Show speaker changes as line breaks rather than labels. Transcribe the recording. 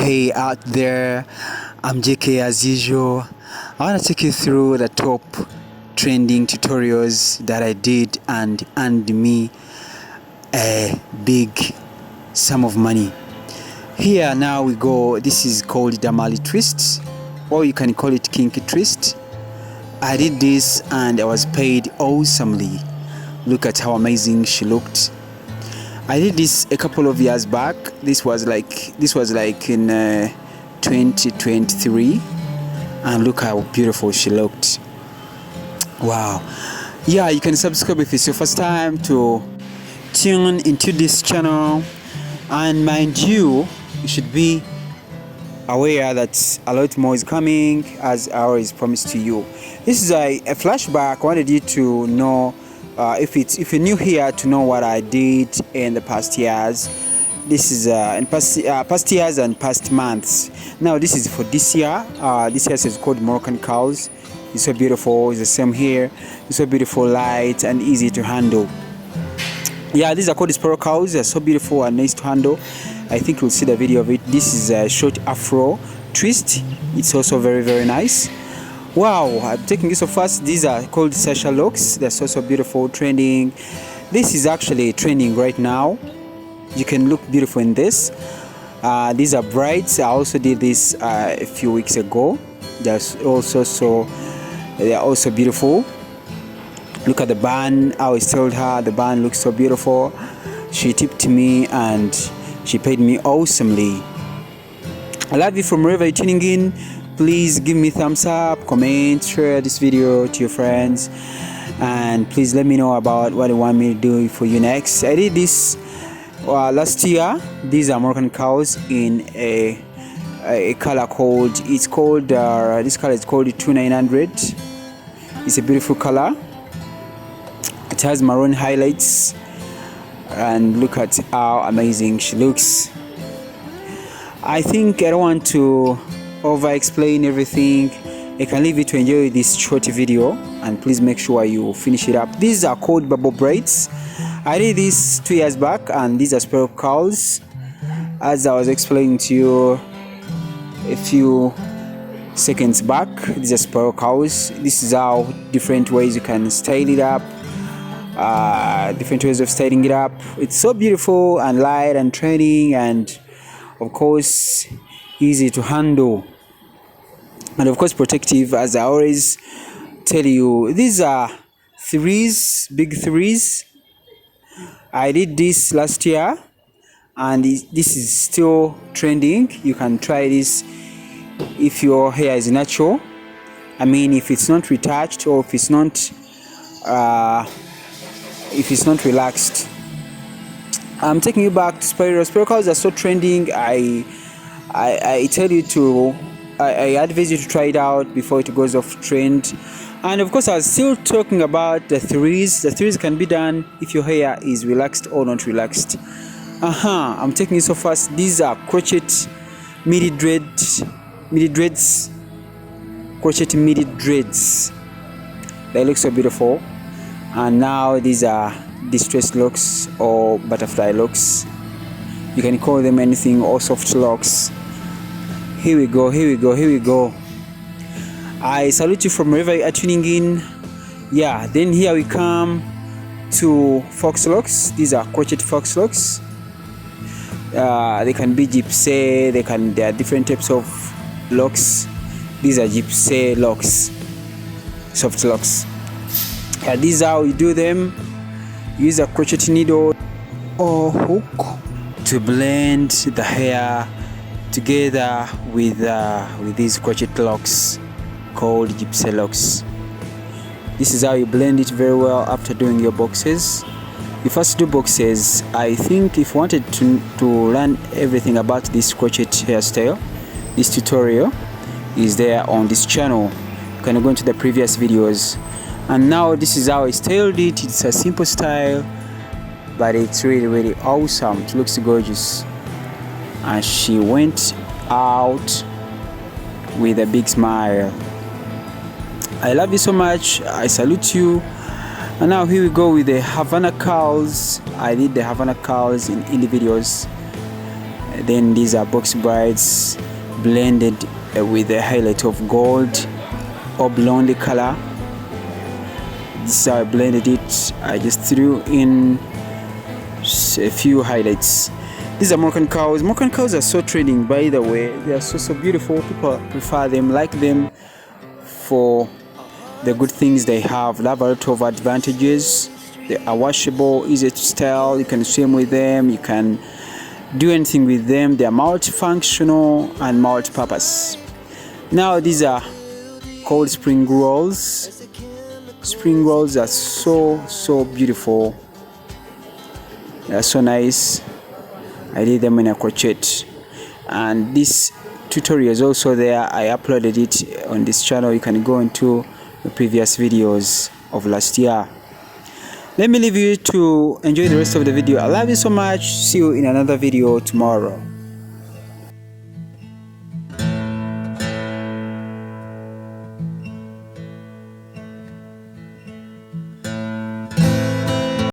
Hey out there, I'm JK as usual. I want to take you through the top trending tutorials that I did and earned me a big sum of money. Here now we go. This is called Damali twist, or you can call it kinky twist. I did this and I was paid awesomely. Look at how amazing she looked. I did this a couple of years back. This was like in 2023, and look how beautiful she looked. Wow. Yeah, you can subscribe if it's your first time to tune into this channel, and mind you, you should be aware that a lot more is coming, as I always promised to you. This is a flashback. I wanted you to know, if you're new here, to know what I did in the past years. This is in past years and past months. Now this is for this year. This year is called Moroccan curls. It's so beautiful. It's the same here. It's so beautiful, light and easy to handle. Yeah, these are called spiral curls. They're so beautiful and nice to handle. I think you'll see the video of it. This is a short afro twist. It's also very, very nice. Wow, I'm taking this so fast. These are called Sasha locks. They're so beautiful, trending. This is actually trending right now. You can look beautiful in this. These are braids. I also did this a few weeks ago. They're also beautiful. Look at the band. I always told her the band looks so beautiful. She tipped me and she paid me awesomely. I love you from wherever you're tuning in. Please give me thumbs up, comment, share this video to your friends, and please let me know about what you want me to do for you next. I did this last year. These are Moroccan curls in a color called, this color is called 2900. It's a beautiful color. It has maroon highlights, and look at how amazing she looks. I think I don't want to over explain everything. I can leave you to enjoy this short video, and please make sure you finish it up. These are called bubble braids. I did this 2 years back, and these are spiral curls, as I was explaining to you a few seconds back. These are spiral curls. This is how different ways you can style it up, different ways of styling it up. It's so beautiful and light and trending, and of course easy to handle, and of course protective, as I always tell you. These are threes, big threes. I did this last year, and this is still trending. You can try this if your hair is natural. I mean, if it's not retouched, or if it's not relaxed. I'm taking you back to spiral curls. Are so trending. I tell you to, I advise you to try it out before it goes off trend. And of course, I was still talking about the threes. The threes can be done if your hair is relaxed or not relaxed. I'm taking it so fast. These are crochet midi dreads. Crochet midi dreads. They look so beautiful. And now these are distressed locks or butterfly locks. You can call them anything, or soft locks. Here we go. I salute you from wherever you are tuning in. Yeah, then here we come to fox locks. These are crochet fox locks. They can be gypsy. There are different types of locks. These are gypsy locks, soft locks. This is how you do them. Use a crochet needle or hook to blend the hair together with these crochet locks called gypsy locks. This is how you blend it very well after doing your boxes. You first do boxes. I think if you wanted to learn everything about this crochet hairstyle, this tutorial is there on this channel. You can go into the previous videos. And now this is how I styled it. It's a simple style, but it's really awesome. It looks gorgeous, and she went out with a big smile. I love you so much. I salute you. And now here we go with the Havana curls. I did the Havana curls in indie videos. Then these are box brides blended with a highlight of gold or blonde color. This is how I blended it. I just threw in a few highlights. These are Moroccan cows. Moroccan cows are so trending, by the way. They are so beautiful. People prefer them, like them for the good things they have. They have a lot of advantages. They are washable, easy to style. You can swim with them. You can do anything with them. They are multifunctional and multi-purpose. Now these are called spring rolls. Spring rolls are so beautiful. They are so nice. I did them in a crochet, and this tutorial is also there. I uploaded it on this channel. You can go into the previous videos of last year. Let me leave you to enjoy the rest of the video. I love you so much. See you in another video tomorrow.